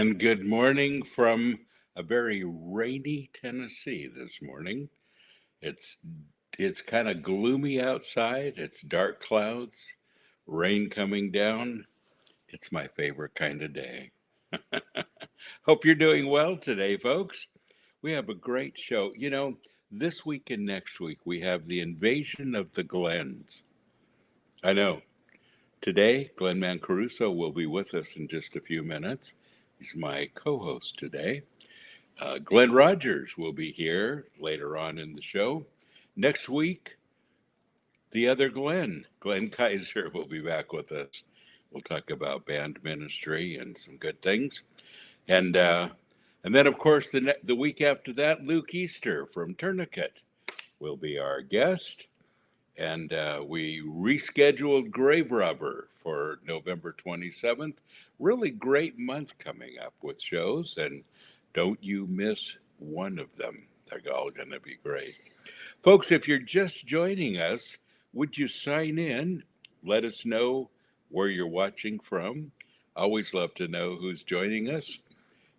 And good morning from a very rainy Tennessee this morning. It's it's kind of gloomy outside. It's dark clouds, rain coming down. It's my favorite kind of day. Hope you're doing well today, folks. We have a great show. This week and next week we have the invasion of the Glens. I know. Today, Glenn Mancaruso will be with us in just a few minutes. He's my co-host today. Glenn Rogers will be here later on in the show. Next week, the other Glenn Kaiser, will be back with us. We'll talk about band ministry and some good things. And and then, of course, the week after that, Luke Easter from Tourniquet will be our guest. And we rescheduled Grave Robber for November 27th. Really great month coming up with shows, and don't you miss one of them. They're all going to be great. Folks, if you're just joining us, would you sign in? Let us know where you're watching from. Always love to know who's joining us.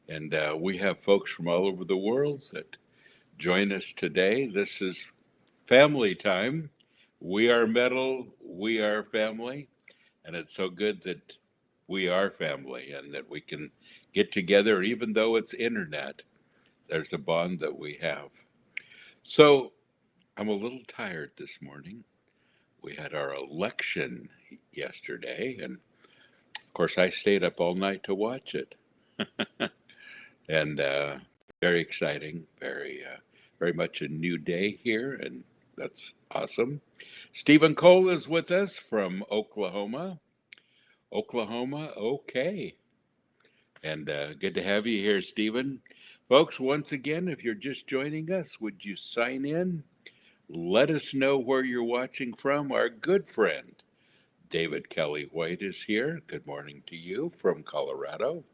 And we have folks from all over the world that join us today. This is family time. We are metal, we are family, and it's so good that we are family and that we can get together, even though it's internet. There's a bond that we have. So I'm a little tired this morning. We had our election yesterday, and of course, I stayed up all night to watch it. And very exciting, very much a new day here, and that's awesome. Stephen Cole is with us from Oklahoma. Oklahoma, okay. And good to have you here, Stephen. Folks, once again, if you're just joining us, would you sign in? Let us know where you're watching from. Our good friend, David Kelly White, is here. Good morning to you from Colorado.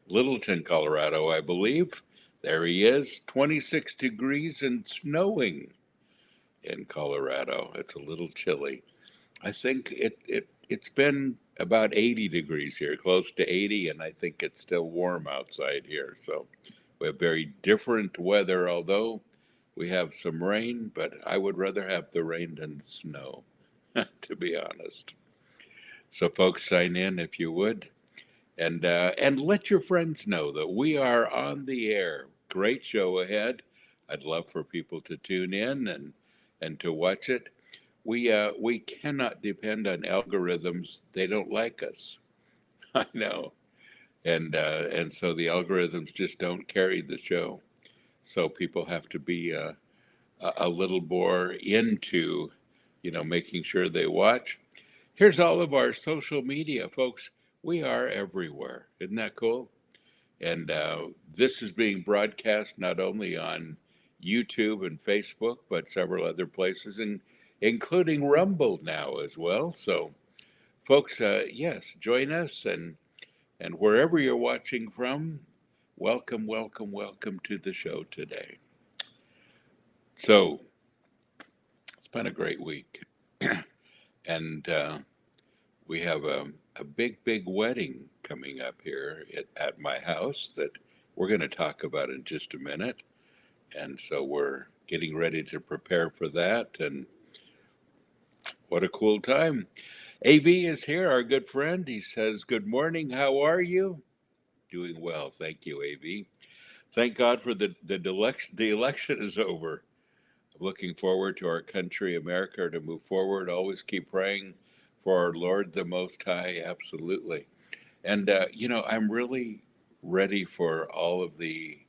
Littleton, Colorado, I believe. There he is, 26 degrees and snowing in Colorado. It's a little chilly. I think it's been about 80 degrees here, close to 80, and I think it's still warm outside here. So we have very different weather, although we have some rain, but I would rather have the rain than snow, to be honest. So folks, sign in if you would. And let your friends know that we are on the air. Great show ahead. I'd love for people to tune in and to watch it. We cannot depend on algorithms. They don't like us. I know, and so the algorithms just don't carry the show. So people have to be a little more into, making sure they watch. Here's all of our social media, folks. We are everywhere. Isn't that cool? And this is being broadcast not only on YouTube and Facebook, but several other places, including Rumble now as well. So, folks, yes, join us, and wherever you're watching from, welcome, welcome, welcome to the show today. So, it's been a great week, and we have a big, big wedding coming up here at my house that we're going to talk about in just a minute. And so we're getting ready to prepare for that. And what a cool time. AV is here, our good friend. He says, "Good morning. How are you?" Doing well. Thank you, AV. Thank God for the election. The election is over. I'm looking forward to our country, America, to move forward. Always keep praying for our Lord, the Most High. Absolutely. And, I'm really ready for all of the,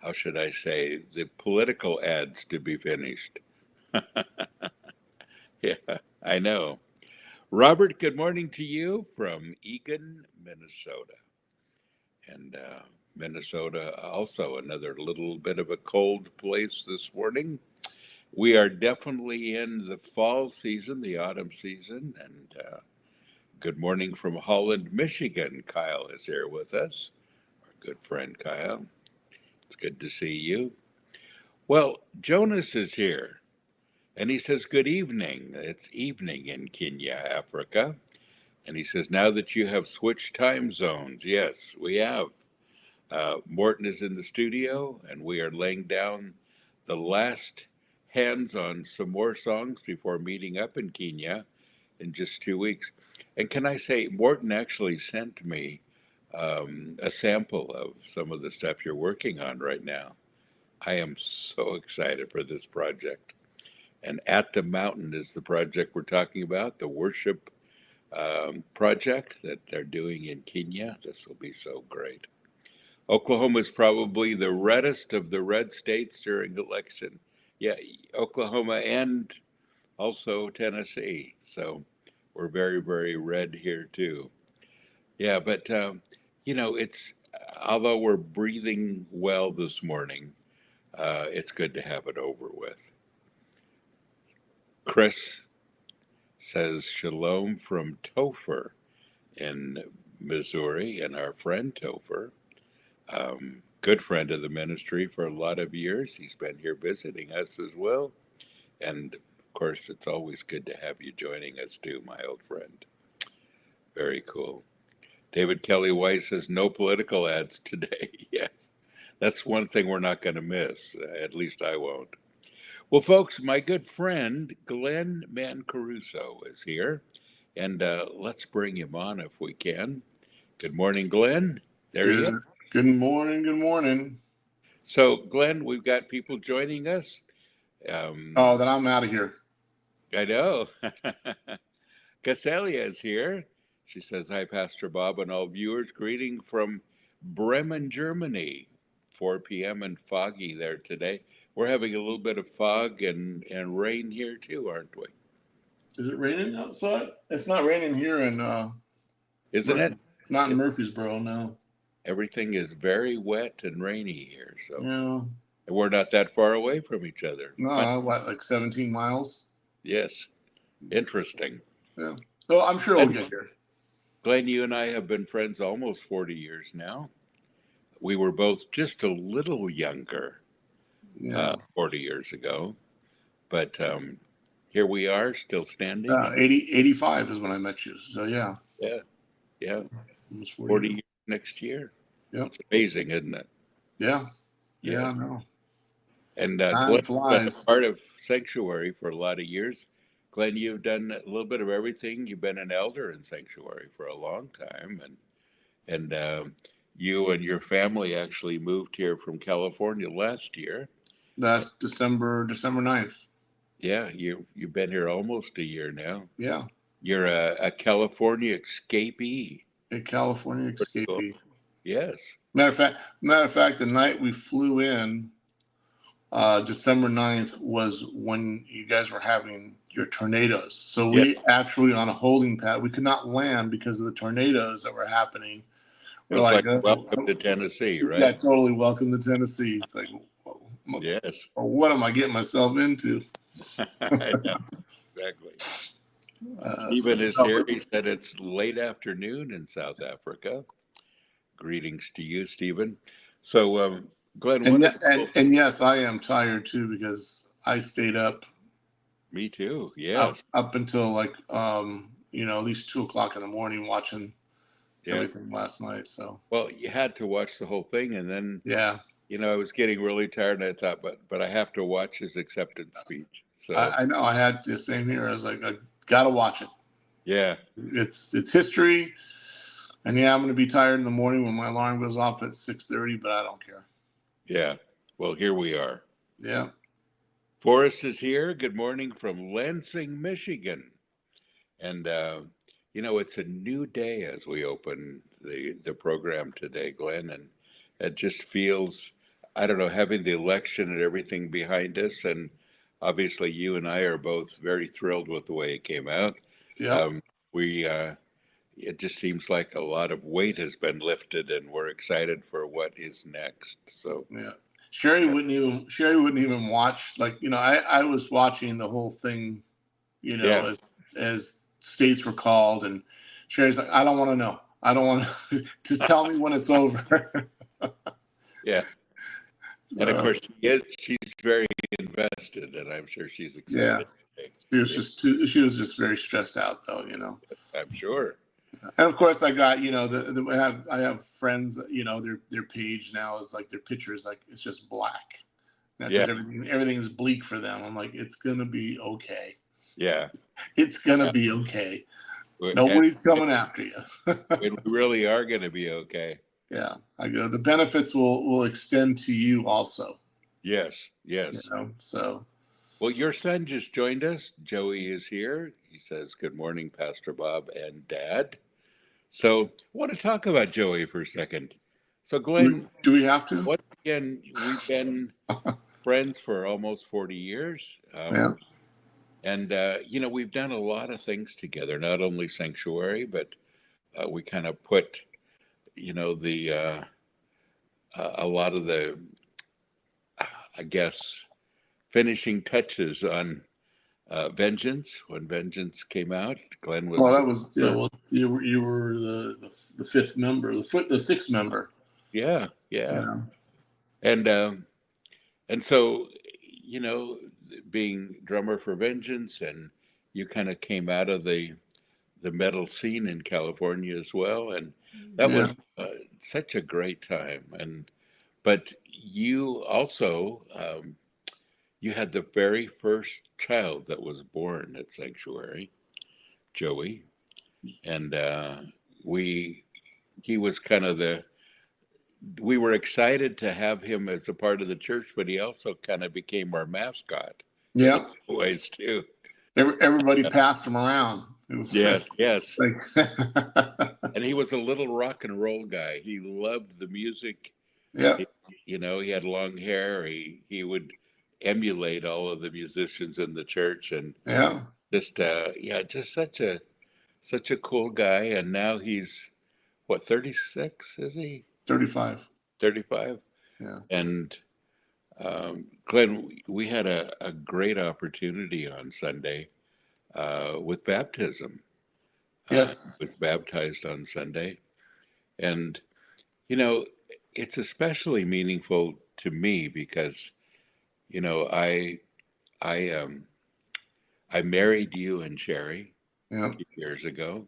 how should I say, the political ads to be finished. Yeah, I know. Robert, good morning to you from Eagan, Minnesota. And Minnesota, also another little bit of a cold place this morning. We are definitely in the fall season, the autumn season. And good morning from Holland, Michigan. Kyle is here with us, our good friend Kyle. It's good to see you. Well, Jonas is here, and he says, "Good evening." It's evening in Kenya, Africa. And he says, "Now that you have switched time zones," yes, we have. Morton is in the studio, and we are laying down the last hands on some more songs before meeting up in Kenya in just 2 weeks. And can I say, Morton actually sent me a sample of some of the stuff you're working on right now. I am so excited for this project. And At the Mountain is the project we're talking about, the worship project that they're doing in Kenya. This will be so great. Oklahoma is probably the reddest of the red states during election. Yeah, Oklahoma and also Tennessee. So we're very, very red here too. Yeah, but it's although we're breathing well this morning, it's good to have it over with. Chris says shalom from Topher in Missouri, and our friend Topher, good friend of the ministry for a lot of years. He's been here visiting us as well. And of course, it's always good to have you joining us too, my old friend. Very cool. David Kelly White says no political ads today. Yes, that's one thing we're not going to miss. At least I won't. Well, folks, my good friend Glenn Mancaruso is here, and let's bring him on if we can. Good morning, Glenn. There he is. Good morning. Good morning. So, Glenn, we've got people joining us. Then I'm out of here. I know. Casalia is here. She says, hi, Pastor Bob and all viewers. Greeting from Bremen, Germany. 4 p.m. and foggy there today. We're having a little bit of fog and rain here too, aren't we? Is it raining outside? It's not raining here in Isn't it? Not in Murfreesboro, no. Everything is very wet and rainy here, so yeah. And we're not that far away from each other. No, what, like 17 miles? Yes. Interesting. Yeah. So I'm sure we'll get here. Glenn, you and I have been friends almost 40 years now. We were both just a little younger 40 years ago, but here we are, still standing. 85 is when I met you, so yeah. Yeah. Almost 40 years next year. Yep. It's amazing, isn't it? Yeah, I know. And Glenn's been a part of Sanctuary for a lot of years. Glenn, you've done a little bit of everything. You've been an elder in Sanctuary for a long time, and you and your family actually moved here from California last year. That's December 9th. Yeah, you've been here almost a year now. Yeah. You're a California escapee. A California escapee. Cool. Yes. Matter of fact, the night we flew in, December 9th, was when you guys were having your tornadoes. So we actually on a holding pad, we could not land because of the tornadoes that were happening. We're like welcome to Tennessee, right? Yeah, totally welcome to Tennessee. It's like, yes. What am I getting myself into? I know. Exactly. Stephen is here. He said it's late afternoon in South Africa. Greetings to you, Stephen. So, Glenn, and yes, I am tired too because I stayed up. Me too. Yes. Up until like at least 2:00 in the morning watching everything last night. So. Well, you had to watch the whole thing, and then I was getting really tired, and I thought, but I have to watch his acceptance speech. So I know I had the same here. I was like, I gotta watch it. Yeah. It's history. And I'm going to be tired in the morning when my alarm goes off at 6:30, but I don't care. Yeah. Well, here we are. Yeah. Forrest is here. Good morning from Lansing, Michigan. And, it's a new day as we open the program today, Glenn. And it just feels, I don't know, having the election and everything behind us. And obviously you and I are both very thrilled with the way it came out. Yeah. It just seems like a lot of weight has been lifted, and we're excited for what is next. So yeah, Sherry wouldn't even watch. Like I was watching the whole thing, as states were called, and Sherry's like, I don't want to know. I don't want to. Just tell me when it's over. Yeah. And of course, she's very invested, and I'm sure she's excited. Yeah. She was just very stressed out, though. I'm sure. And of course, I got I have friends. Their page now is like their pictures like it's just black now Yeah, because everything is bleak for them. I'm like, it's gonna be okay. yeah, It's gonna yeah. be okay. And, Nobody's coming after you. and we really are going to be okay. Yeah, I go. The benefits will extend to you also. Yes, yes. So Well, your son just joined us. Joey is here. He says, "Good morning, Pastor Bob and Dad." So, I want to talk about Joey for a second. So, Glenn, do we have to? once again, we've been friends for almost 40 years. Yeah, And, we've done a lot of things together, not only Sanctuary, but we kind of put, the a lot of the, I guess, finishing touches on Vengeance. When Vengeance came out, Glenn well, was that the was drummer. Well, you were the fifth member, the sixth member. Yeah, You yeah. know, And and so, you know, being drummer for Vengeance, and you kind of came out of the metal scene in California as well, and that yeah, was such a great time. And but you also you had the very first child that was born at Sanctuary, Joey, and we he was kind of the we were excited to have him as a part of the church, but he also kind of became our mascot in a lot yeah. of ways too. Everybody passed him around. It was Yes, yes. like, And he was a little rock and roll guy. He loved the music. yeah, He, he had long hair. He would emulate all of the musicians in the church, and yeah. just yeah, just such a cool guy. And now he's what, 36, is he? 35. 35? Yeah. And Glenn, we had a great opportunity on Sunday with baptism. He Yes. was baptized on Sunday. And, you know, it's especially meaningful to me because, you know, I, um, I married you and Sherry a Yeah. few years ago.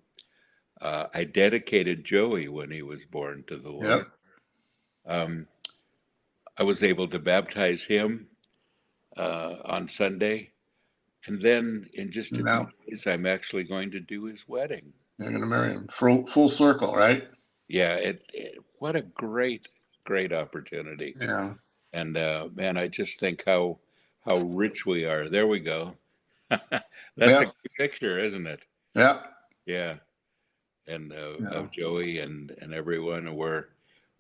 I dedicated Joey when he was born to the Yep. Lord. Um, I was able to baptize him on Sunday. And then in just a few Now days, I'm actually going to do his wedding. you're gonna marry him. Full circle, right? Yeah, what a great opportunity. Yeah. And man, I just think how rich we are. There we go. That's a Yeah. great picture, isn't it? Yeah. Yeah. And Yeah. of Joey and everyone, and we're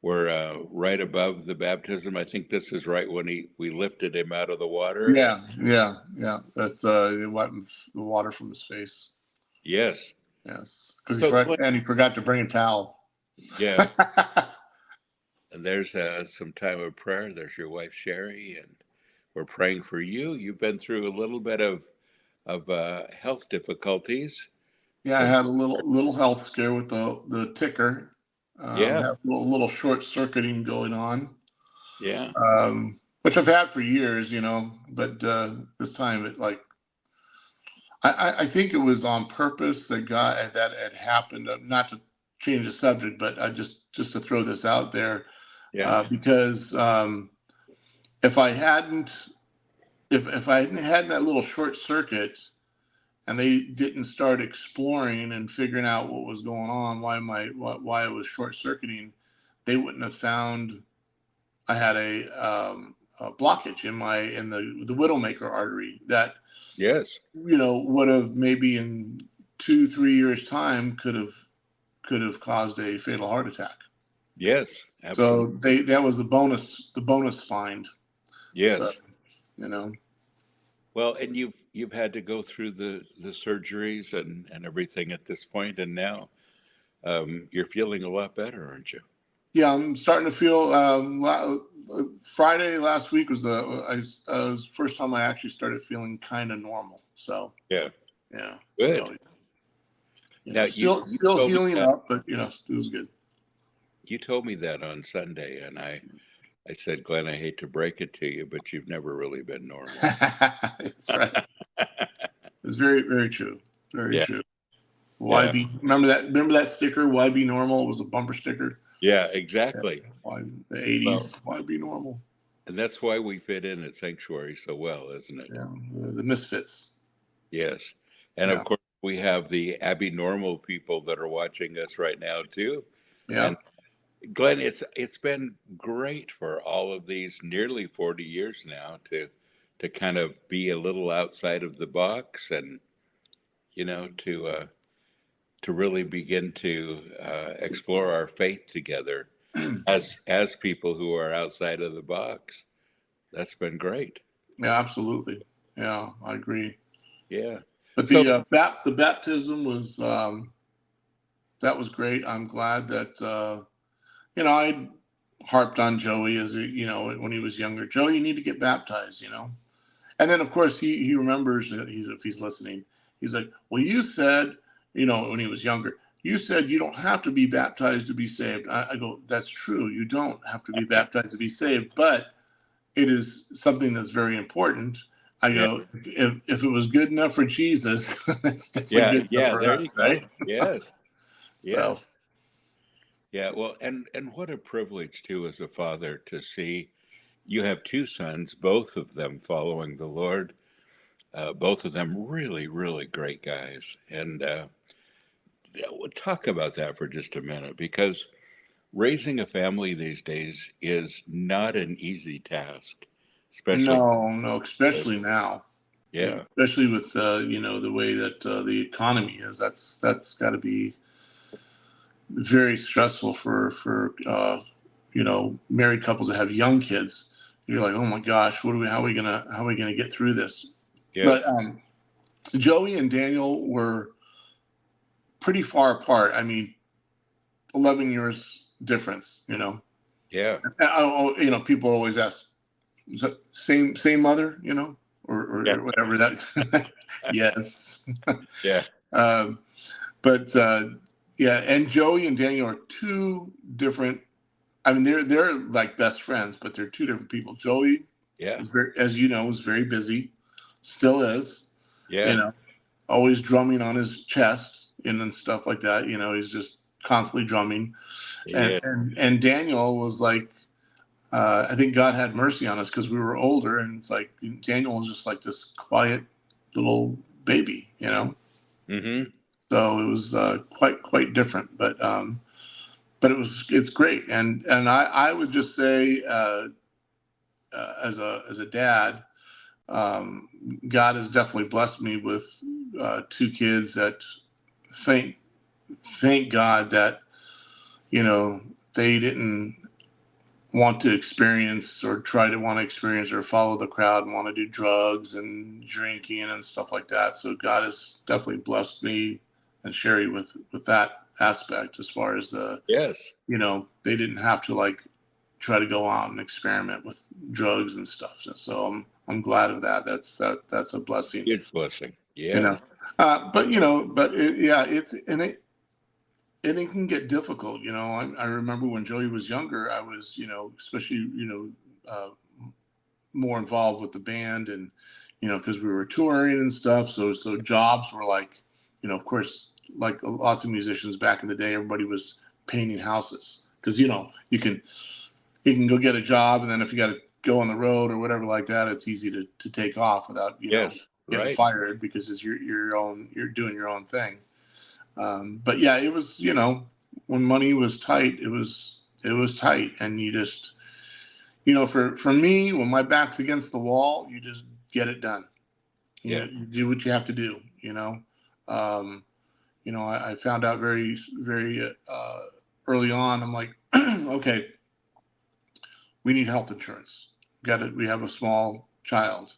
right above the baptism. I think this is right when we lifted him out of the water. And Yeah. Yeah. Yeah. That's wiping the water from his face. yes. Yes, because So Glenn, he forgot to bring a towel. yeah. And there's some time of prayer. There's your wife Sherry, and we're praying for you. You've been through a little bit of health difficulties. Yeah, I Some had a little health scare with the ticker. yeah, Had a little short circuiting going on, yeah, which I've had for years, But this time I think it was on purpose that had happened. Not to change the subject, but I just to throw this out there yeah, because if I hadn't if I hadn't had that little short circuit and they didn't start exploring and figuring out what was going on, why it was short circuiting, they wouldn't have found I had a blockage in the widowmaker artery that yes, would have maybe in 2-3 years time could have caused a fatal heart attack. yes, absolutely, So that was the bonus find. So yes. you know Well, and you've had to go through the surgeries and everything at this point, and now you're feeling a lot better, aren't you? yeah, I'm starting to feel. Friday last week was was the first time I actually started feeling kind of normal. So Yeah, yeah, good. so Now you still told me healing that up, but it was good. you told me that on Sunday, and I said, Glenn, I hate to break it to you, but you've never really been normal. It's right. It's very very true. Very Yeah. true. Why Yeah. be? Remember that sticker? Why be normal? It was a bumper sticker. Yeah, Yeah. exactly. Why the Well, '80s? Why be normal? and that's why we fit in at Sanctuary so well, isn't it? Yeah, the misfits. Yes. And of Yeah, course, we have the Abby Normal people that are watching us right now too. yeah. And Glenn, it's been great for all of these nearly 40 years now to kind of be a little outside of the box and to really begin to explore our faith together as people who are outside of the box. That's been great. Yeah, absolutely. Yeah, I agree. Yeah. But So the baptism was that was great. I'm glad that I harped on Joey as when he was younger. Joey, you need to get baptized. And then of course he remembers that if he's listening, he's like, well, you said when he was younger. You said you don't have to be baptized to be saved. I go, that's true. You don't have to be baptized to be saved, but it is something that's very important. I yeah, go, if it was good enough for Jesus, it's definitely yeah, good enough yeah, for there you us, right? go. Yes. So, Yes. Yeah, well, and what a privilege too as a father to see you have two sons, both of them following the Lord, both of them really, really great guys. And yeah, we'll talk about that for just a minute because raising a family these days is not an easy task, especially no, with, especially now, yeah, especially with the way that the economy is. That's got to be very stressful for married couples that have young kids. You're like, oh my gosh, how are we gonna get through this? But yes, Joey and Daniel were pretty far apart. I mean, 11 years difference. yeah, People always ask, is that same mother? yeah, Or whatever that. Yes. yeah, um, but yeah, and Joey and Daniel are two different. I mean, they're like best friends, but they're two different people. Joey yeah, is very, as you know, is very busy, still is. You yeah, know, always drumming on his chest and stuff like that. He's just constantly drumming. And yeah, and Daniel was like, I think God had mercy on us because we were older, and it's like Daniel was just like this quiet little baby. mm-hmm, So it was quite different, but it's great, and I would just say as a dad, um, God has definitely blessed me with two kids that thank thank God that they didn't want to experience or try to want to experience or follow the crowd and want to do drugs and drinking and stuff like that. So God has definitely blessed me and Sherry with that aspect as far as yes, they didn't have to like try to go out and experiment with drugs and stuff. So I'm glad of that. That's a blessing, huge blessing. you know. Yes, Yeah, it can get difficult. I remember when Joey was younger, I was, especially, uh, more involved with the band and, because we were touring and stuff. So jobs were like, of course, like lots of musicians back in the day, everybody was painting houses because, you can go get a job. And then if you got to go on the road or whatever like that, it's easy to take off without, yes, getting right. fired because it's you're doing your own thing. But yeah, it was, when money was tight, it was tight, and you just, for me, when my back's against the wall, you just get it done. Yeah, You do what you have to do. Um, I found out very, very early on. I'm like, okay, we need health insurance. Got it. We have a small child.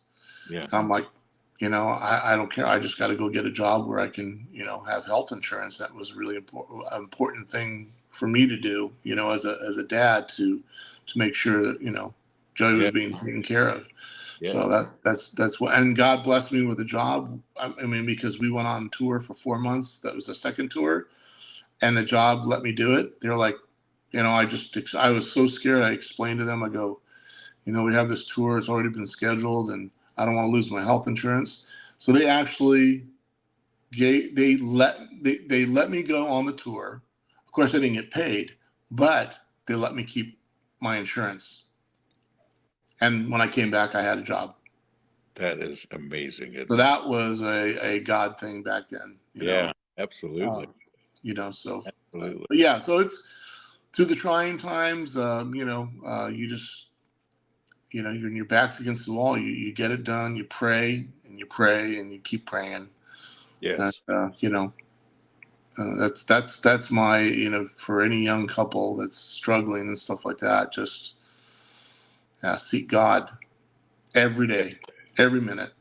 yeah, I'm like, I don't care. I just got to go get a job where I can, have health insurance. That was really important thing for me to do, as a dad to make sure that, Joey yeah, was being taken care of. yeah, So that's what, and God blessed me with a job. I mean, because we went on tour for 4 months. That was the second tour, and the job let me do it. They're like, I was so scared. I explained to them, I go, we have this tour. It's already been scheduled, and I don't want to lose my health insurance. So they actually they let me go on the tour. Of course, I didn't get paid, but they let me keep my insurance. And when I came back, I had a job. That is amazing. So It's that was a God thing back then, yeah, absolutely, So, absolutely. but yeah, so it's through the trying times. You just, you're your back's against the wall. You get it done. You pray and you pray and you keep praying. And, Yes. that's my, for any young couple that's struggling and stuff like that, just seek God every Yeah, day, every minute.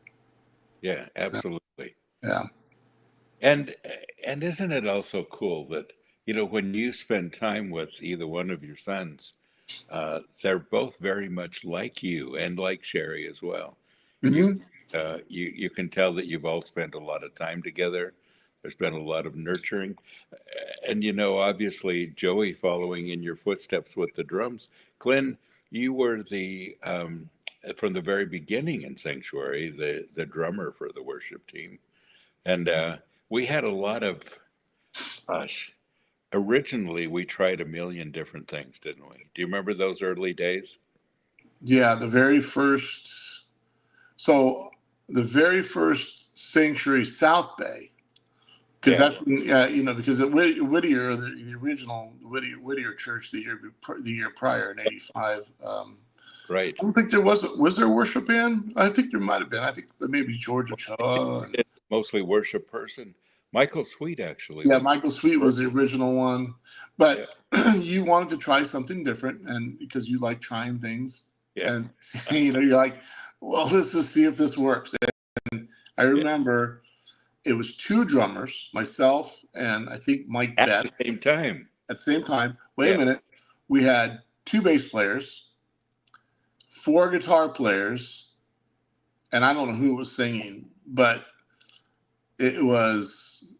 yeah, absolutely. Yeah. And and isn't it also cool that, when you spend time with either one of your sons, they're both very much like you and like Sherry as well. You Hmm. you can tell that you've all spent a lot of time together. There's been a lot of nurturing, and obviously Joey following in your footsteps with the drums. Glenn, you were the from the very beginning in Sanctuary, the drummer for the worship team, and we had a lot of. Gosh, originally we tried a million different things, didn't we? Do you remember those early days? Yeah. So the very first Sanctuary South Bay, because Yeah, that's when, because at Whittier, the original Whittier Church the year prior in '85. right. I don't think there was there a worship band. I think there might have been. I think maybe Georgia Choa and Mostly worship person. Michael Sweet actually yeah, was Michael Sweet first. was the original one. Yeah, But you wanted to try something different, and because you like trying things, yeah, and you're like, well, let's just see if this works. And I yeah. remember it was two drummers, myself and I think Mike At the Betts same time. at the same time. Wait a Yeah. minute. We had two bass players, four guitar players, and I don't know who was singing, but it was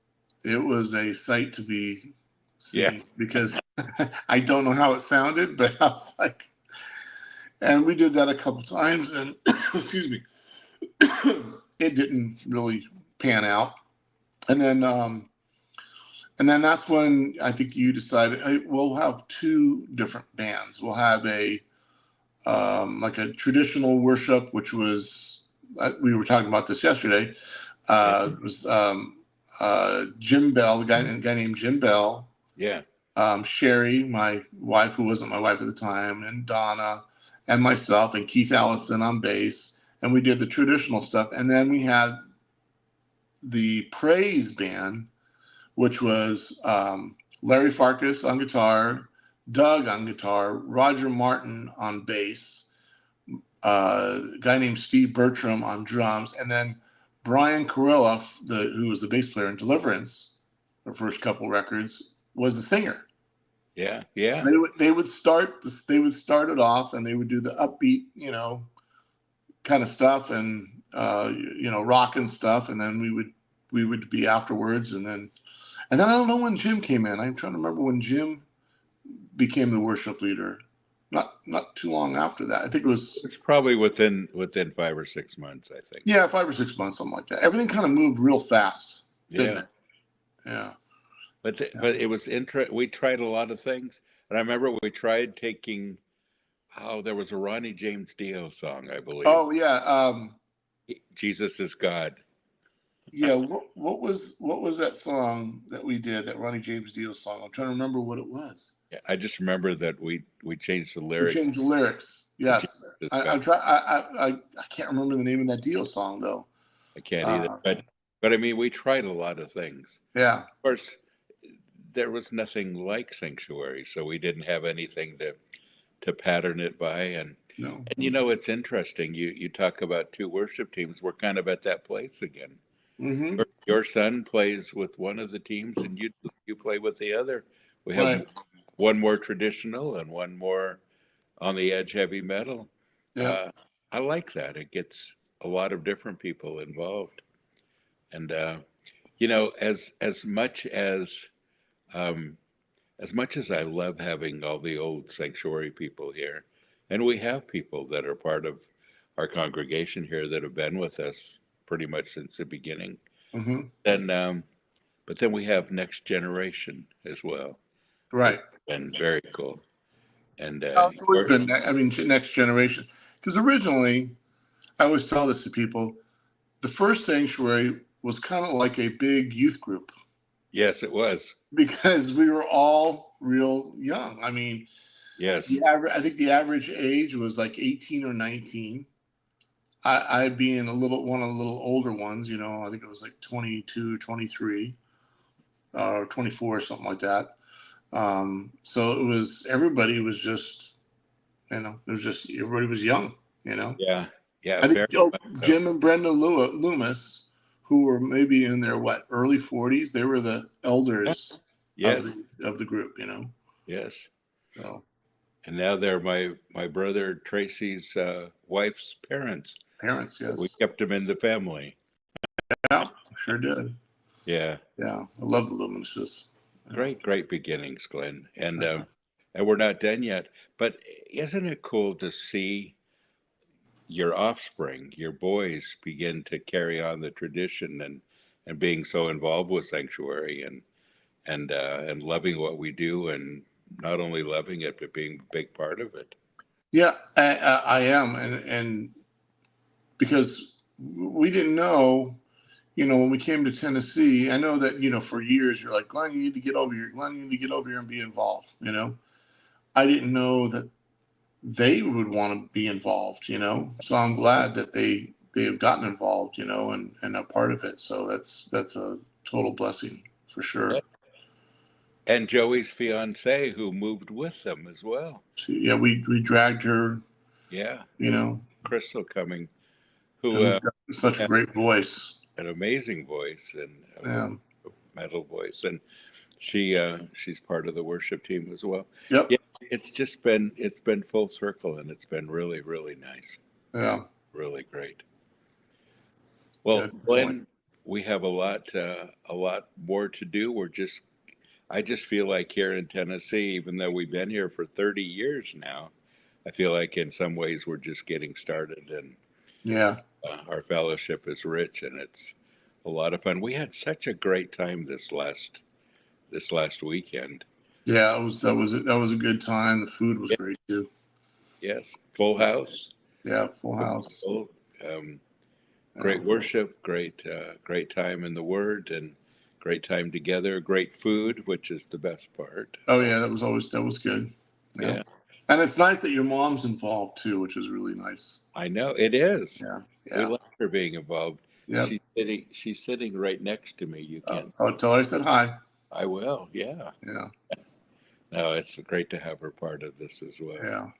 a sight to be Yeah. seen because I don't know how it sounded, but I was like, and we did that a couple times, and excuse me, it didn't really pan out. And then that's when I think you decided, hey, we'll have two different bands. We'll have a like a traditional worship, which was we were talking about this yesterday. Yeah. It was Jim Bell, a guy named Jim Bell, Yeah. Sherry, my wife, who wasn't my wife at the time, and Donna, and myself, and Keith Allison on bass, and we did the traditional stuff. And then we had the praise band, which was Larry Farkas on guitar, Doug on guitar, Roger Martin on bass, a guy named Steve Bertram on drums, and then Brian Carilla, who was the bass player in Deliverance, the first couple records, was the singer. Yeah. Yeah. They would start it off, and they would do the upbeat, kind of stuff, and rock and stuff, and then we would be afterwards, and then I don't know when Jim came in. I'm trying to remember when Jim became the worship leader. Not too long after that. I think it was It's probably within 5 or 6 months, I think. yeah, 5 or 6 months, something like that. Everything kind of moved real fast, didn't Yeah. it? Yeah. Yeah. But it was we tried a lot of things. And I remember we tried taking, there was a Ronnie James Dio song, I believe. Oh yeah. Jesus is God. Yeah. What was that song that we did? That Ronnie James Dio song. I'm trying to remember what it was. Yeah, I just remember that we changed the We lyrics changed the lyrics. to Jesus Yes. is I, God. I'm trying. I can't remember the name of that Dio song though. I can't either. Uh, But I mean, we tried a lot of things. yeah. Of course, there was nothing like Sanctuary, so we didn't have anything to pattern it by. No. And it's interesting. You talk about two worship teams. We're kind of at that place again. Mm-hmm. Your son plays with one of the teams, and you play with the other. We have Right. one more traditional and one more on the edge heavy metal. Yeah. Uh, I like that. It gets a lot of different people involved, and um, as much as I love having all the old sanctuary people here, and we have people that are part of our congregation here that have been with us pretty much since the beginning. Mm-hmm. And but then we have Next Generation as well, which Right. has been very cool. And Well, it's always been, I mean, next generation. Because originally, I always tell this to people, the first sanctuary was kind of like a big youth group yes, it was. because we were all real young. I mean, Yes, I think the average age was like 18 or 19. I being one of the little older ones, you know, I think it was like 22, 23, or 24 or something like that. So everybody was just, you know, it was just, everybody was young, you know. yeah, yeah, I think very much so. Jim and Brenda Loomis, who were maybe in their early 40s, they were the Yeah, elders yes, of the group, you know. yes. So And now they're my brother Tracy's wife's parents. parents, We yes, kept them in the family. yeah, sure did. Yeah, Yeah, I love the Loomises. Yeah. great beginnings, Glenn. And we're not done yet. But isn't it cool to see your offspring, your boys, begin to carry on the tradition and being so involved with Sanctuary and loving what we do, and not only loving it but being a big part of it. Yeah, I am, and because we didn't know, you know, when we came to Tennessee, I know that, you know, for years you're like, Glenn, you need to get over here. Glenn, you need to get over here and be involved. You know, I didn't know that they would want to be involved. You know, so I'm glad that they have gotten involved. You know, and a part of it. So that's a total blessing for Yeah. sure. And Joey's fiance, who moved with them as well. So, yeah, we dragged her. Yeah, You know, Crystal Cumming, and who we've got such a has great voice. an amazing voice and Yeah. a metal voice, and she's part of the worship team as well. Yep. Yeah, it's been full circle, and it's been really nice, Yeah. really great. Yeah. Well, Definitely. Glenn, we have a lot more to do. I just feel like here in Tennessee, even though we've been here for 30 years now, I feel like in some ways we're just getting started, and Yeah. our fellowship is rich, and it's a lot of fun. We had such a great time this last weekend. Yeah. That was a good time. The food was Yeah, great too. yes, full house, Yeah. Full house. full, um, Yeah. great worship, great time in the Word, and great time together. Great food, which is the best part. Oh yeah. That was good. Yeah. Yeah, And it's nice that your mom's involved too, which is really nice. I know it is. Yeah. We Yeah. like her being involved. Yep. She's sitting right next to me. You can't. I'll tell her I said hi. I will. Yeah. Yeah. No, it's great to have her part of this as well. Yeah.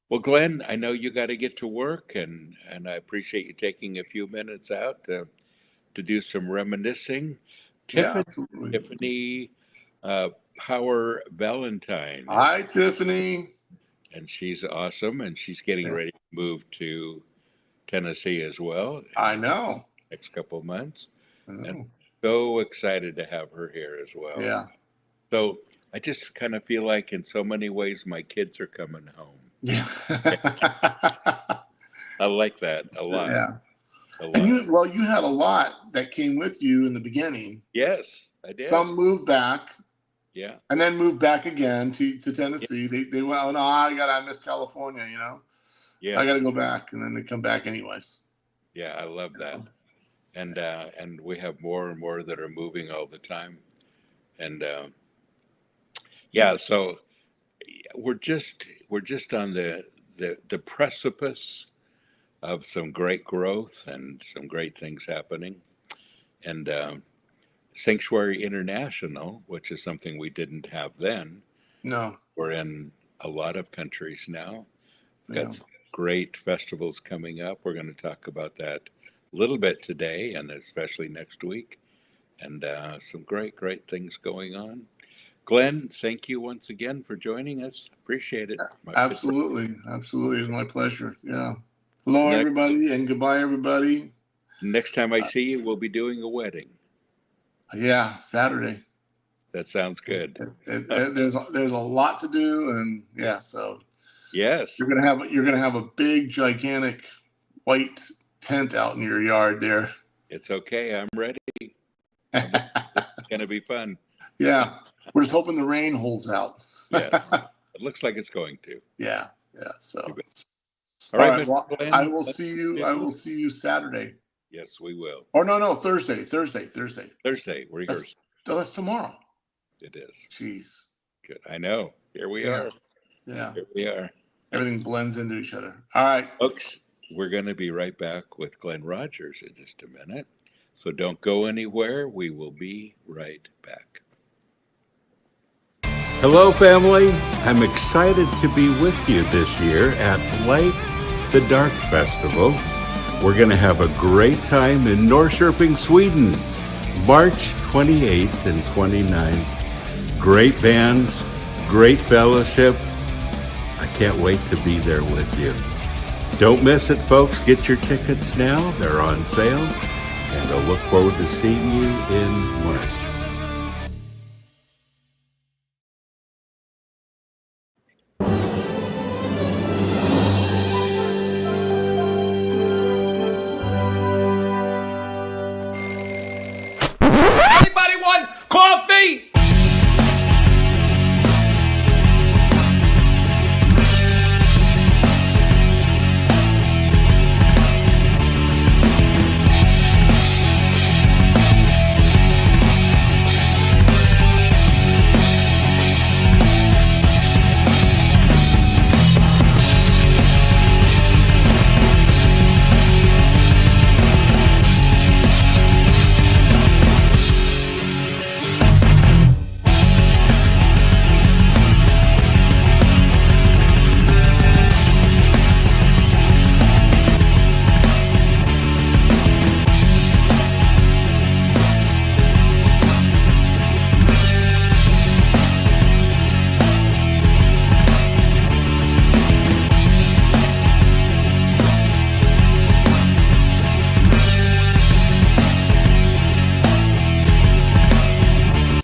Well, Glenn, I know you got to get to work, and I appreciate you taking a few minutes out to do some reminiscing. Yeah. Tiffany, Absolutely. Tiffany Power Valentine is, Hi, Tiffany. and she's awesome, and she's getting Yeah. ready to move to Tennessee as well in I the know. next couple of months, I and know. so excited to have her here as well. Yeah. So I just kind of feel like, in so many ways, my kids are coming home. Yeah. I like that a lot, Yeah. a And lot. you had a lot that came with you in the beginning. Yes, I did. Some moved back Yeah, and then moved back again to Tennessee. They went, oh no, I miss California, you know. I yes, gotta go back. And then they come back anyways. yeah. I love You that, know? and we have more and more that are moving all the time, and yeah. So we're just on the precipice of some great growth and some great things happening, and Sanctuary International, which is something we didn't have then. No. We're in a lot of countries now. We've got Yeah. some great festivals coming up. We're going to talk about that a little bit today and especially next week. And some great things going on. Glenn, thank you once again for joining us. Appreciate it. Absolutely. Absolutely. It's my pleasure. Yeah. Hello, Next, everybody, and goodbye, everybody. next time I see you, we'll be doing a wedding. Yeah, Saturday. That sounds good. There's a lot to do, and yeah, so Yes. you're gonna have a big, gigantic white tent out in your yard there. It's okay. I'm ready. It's going to be fun. Yeah, we're just hoping the rain holds out. Yes, it looks like it's going to. Yeah. So, All all right, right. Mr. Well, I Glenn. will see you. I will see you Saturday. Yes, we will. Or no, Thursday. Thursday. Thursday, rehearse. That's tomorrow. It is. Jeez. Good. I know. Here we Yeah. are. Yeah. Here we are. Everything blends into each other. All right. Folks, we're going to be right back with Glenn Rogers in just a minute. So don't go anywhere. We will be right back. Hello, family. I'm excited to be with you this year at Light the Dark Festival. We're going to have a great time in Norrköping, Sweden, March 28th and 29th. Great bands, great fellowship. I can't wait to be there with you. Don't miss it, folks. Get your tickets now. They're on sale. And I look forward to seeing you in March. Anybody want coffee?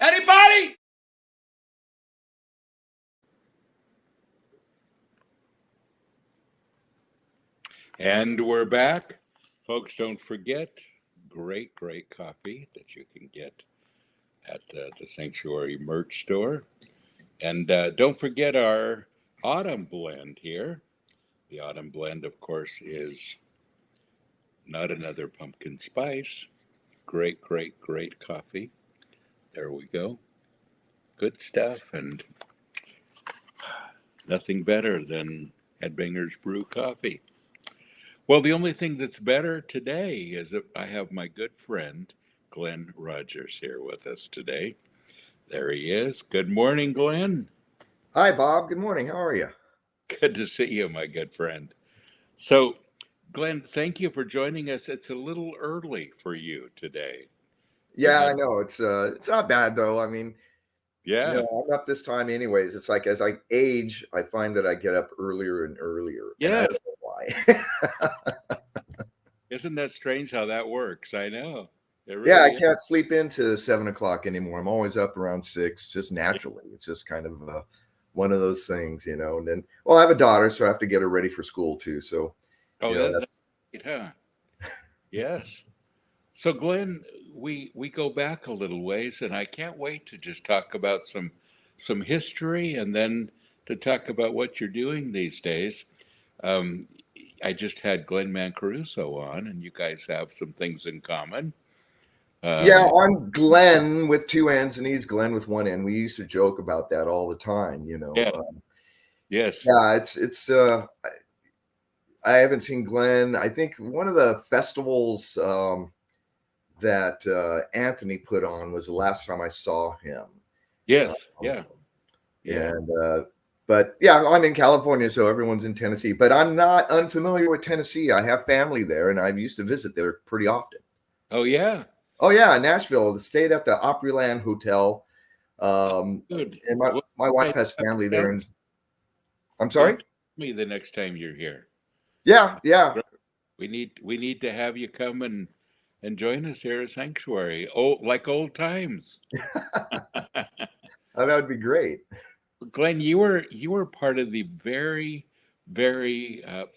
Anybody? And we're back. Folks, don't forget, great coffee that you can get at the Sanctuary merch store. And don't forget our autumn blend here. The autumn blend, of course, is not another pumpkin spice. Great coffee. There we go. Good stuff, and nothing better than Headbangers Brew coffee. Well, the only thing that's better today is that I have my good friend Glenn Rogers here with us today. There he is. Good morning, Glenn. Hi, Bob. Good morning. How are you? Good to see you, my good friend. So, Glenn, thank you for joining us. It's a little early for you today. Yeah, I know. It's not bad though. I mean, Yeah. I'm up this time anyways. It's like as I age, I find that I get up earlier and earlier. And I Yes. don't know why. Isn't that strange how that works? I know. It Yeah, I really is. can't sleep into 7 o'clock anymore. I'm always up around 6, just naturally. It's just kind of one of those things. And then, well, I have a daughter, so I have to get her ready for school too. So, Oh, that's right, huh? Yes. So, Glenn, we go back a little ways, and I can't wait to just talk about some history, and then to talk about what you're doing these days. Um, I just had Glenn Mancaruso on, and you guys have some things in common. Yeah, I'm Glenn with 2 N's and he's Glenn with 1 N. We used to joke about that all the time. Yeah. Yes. Yeah, it's I haven't seen Glenn. I think one of the festivals that Anthony put on was the last time I saw him. Yes. Yeah. And but yeah, I'm in California, so everyone's in Tennessee. But I'm not unfamiliar with Tennessee. I have family there, and I used to visit there pretty often. Oh, yeah. Oh yeah, Nashville. Stayed at the Opryland Hotel. Good. And my wife has family there. And I'm sorry. Tell me the next time you're here. Yeah. We need to have you come and join us here at Sanctuary. Oh, like old times. That would be great. Glenn, you were part of the very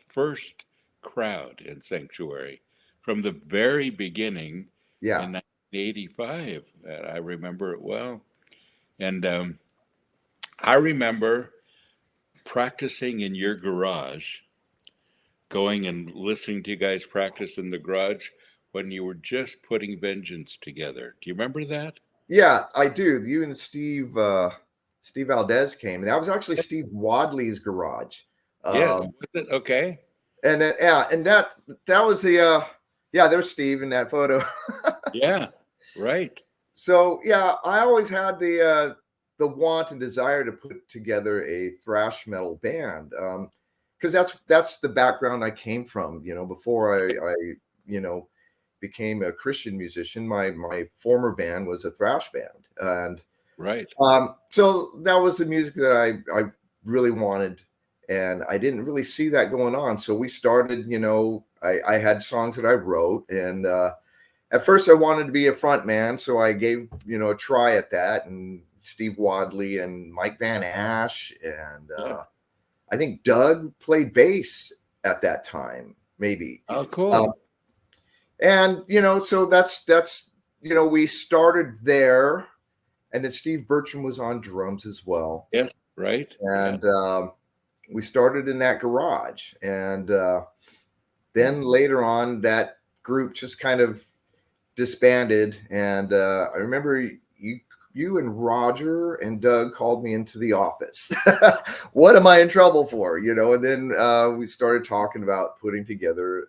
first crowd in Sanctuary from the very beginning Yeah. in 1985. I remember it well. And I remember practicing in your garage, going and listening to you guys practice in the garage when you were just putting Vengeance together. Do you remember that? Yeah, I do. You and Steve Valdez came, and that was actually Steve Wadley's garage. Yeah, was it? Okay. And yeah, and that was the yeah, there's Steve in that photo. Yeah, right. So yeah, I always had the want and desire to put together a thrash metal band, because that's the background I came from. You know, before I you know became a Christian musician, my former band was a thrash band, and Right. so that was the music that I really wanted, and I didn't really see that going on. So we started, you know, I had songs that I wrote, and at first I wanted to be a front man, so I gave, you know, a try at that, and Steve Wadley and Mike Van Ash, and Yeah. I think Doug played bass at that time, maybe. Oh, cool. And you know, so that's you know, we started there, and then Steve Bertram was on drums as well. Yes, right. And we started in that garage, and then later on that group just kind of disbanded. And I remember you and Roger and Doug called me into the office. What am I in trouble for? You know, and then we started talking about putting together,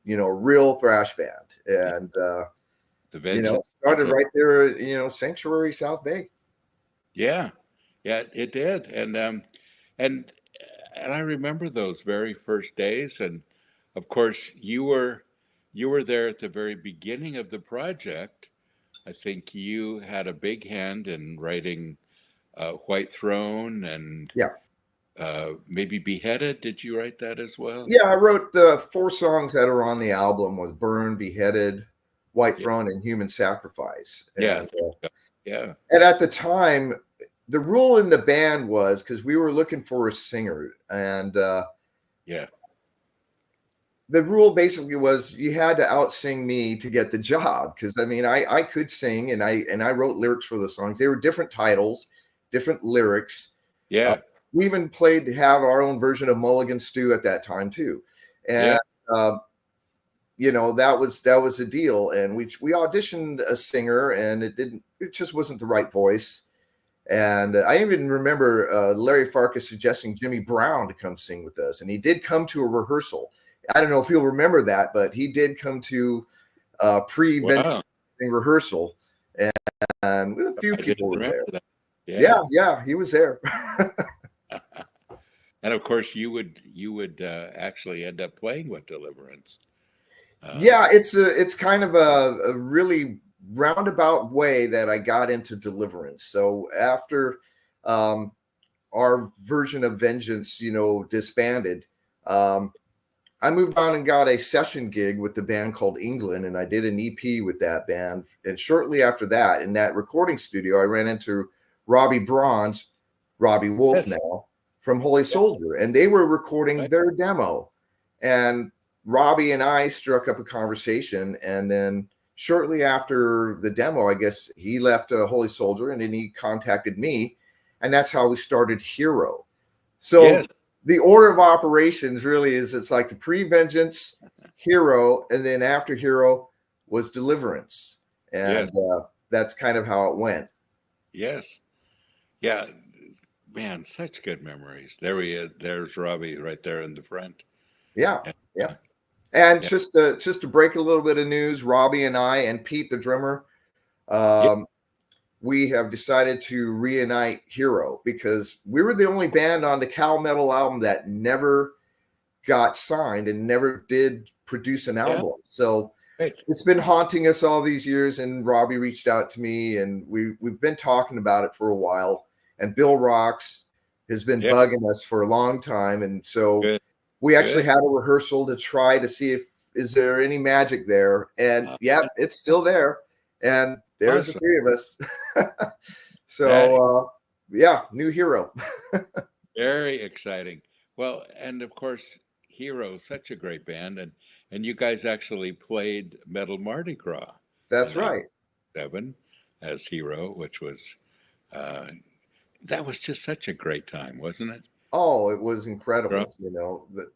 you know, a real thrash band. And you know, it started right there, you know, Sanctuary, South Bay. Yeah, yeah, it did. And I remember those very first days. And of course, you were there at the very beginning of the project. I think you had a big hand in writing White Throne and Yeah. maybe Beheaded. Did you write that as well? Yeah, I wrote the 4 songs that are on the album was Burn, Beheaded, White Yeah. Throne, and Human Sacrifice. Yeah, And, yeah, and at the time, the rule in the band was, because we were looking for a singer, and yeah, the rule basically was you had to outsing me to get the job. Because I mean, I could sing, and I wrote lyrics for the songs. They were different titles, different lyrics. yeah, We even played to have our own version of Mulligan Stew at that time too, and you know, that was the deal. And we auditioned a singer, and it just wasn't the right voice. And I even remember Larry Farkas suggesting Jimmy Brown to come sing with us, and he did come to a rehearsal. I don't know if you'll remember that, but he did come to pre-venting rehearsal, and with a few people were there. That. Yeah, he was there. And of course, you would actually end up playing with Deliverance. Yeah, it's kind of a really roundabout way that I got into Deliverance. So after our version of Vengeance, you know, disbanded, I moved on and got a session gig with the band called England, and I did an EP with that band. And shortly after that, in that recording studio, I ran into Robbie Wolf now, from Holy Soldier, and they were recording their demo. And Robbie and I struck up a conversation, and then shortly after the demo, I guess he left Holy Soldier, and then he contacted me, and that's how we started Hero. So the order of operations really is, it's like the pre-Vengeance, Hero, and then after Hero was Deliverance, and that's kind of how it went. Yes, yeah, man, such good memories. There he is. There's Robbie right there in the front. Yeah. And just to break a little bit of news, Robbie and I and Pete, the drummer, we have decided to reunite Hero, because we were the only band on the Cal Metal album that never got signed and never did produce an album. So it's been haunting us all these years. And Robbie reached out to me, and we've been talking about it for a while. And Bill Rocks has been bugging us for a long time. And so we actually had a rehearsal to try to see if is there any magic there. And it's still there. And there's the 3 of us. So new Hero. Very exciting. Well, and of course, Hero, such a great band, and you guys actually played Metal Mardi Gras That's in right. '97 as Hero, which was uh, that was just such a great time, wasn't it? Oh, it was Drum- incredible.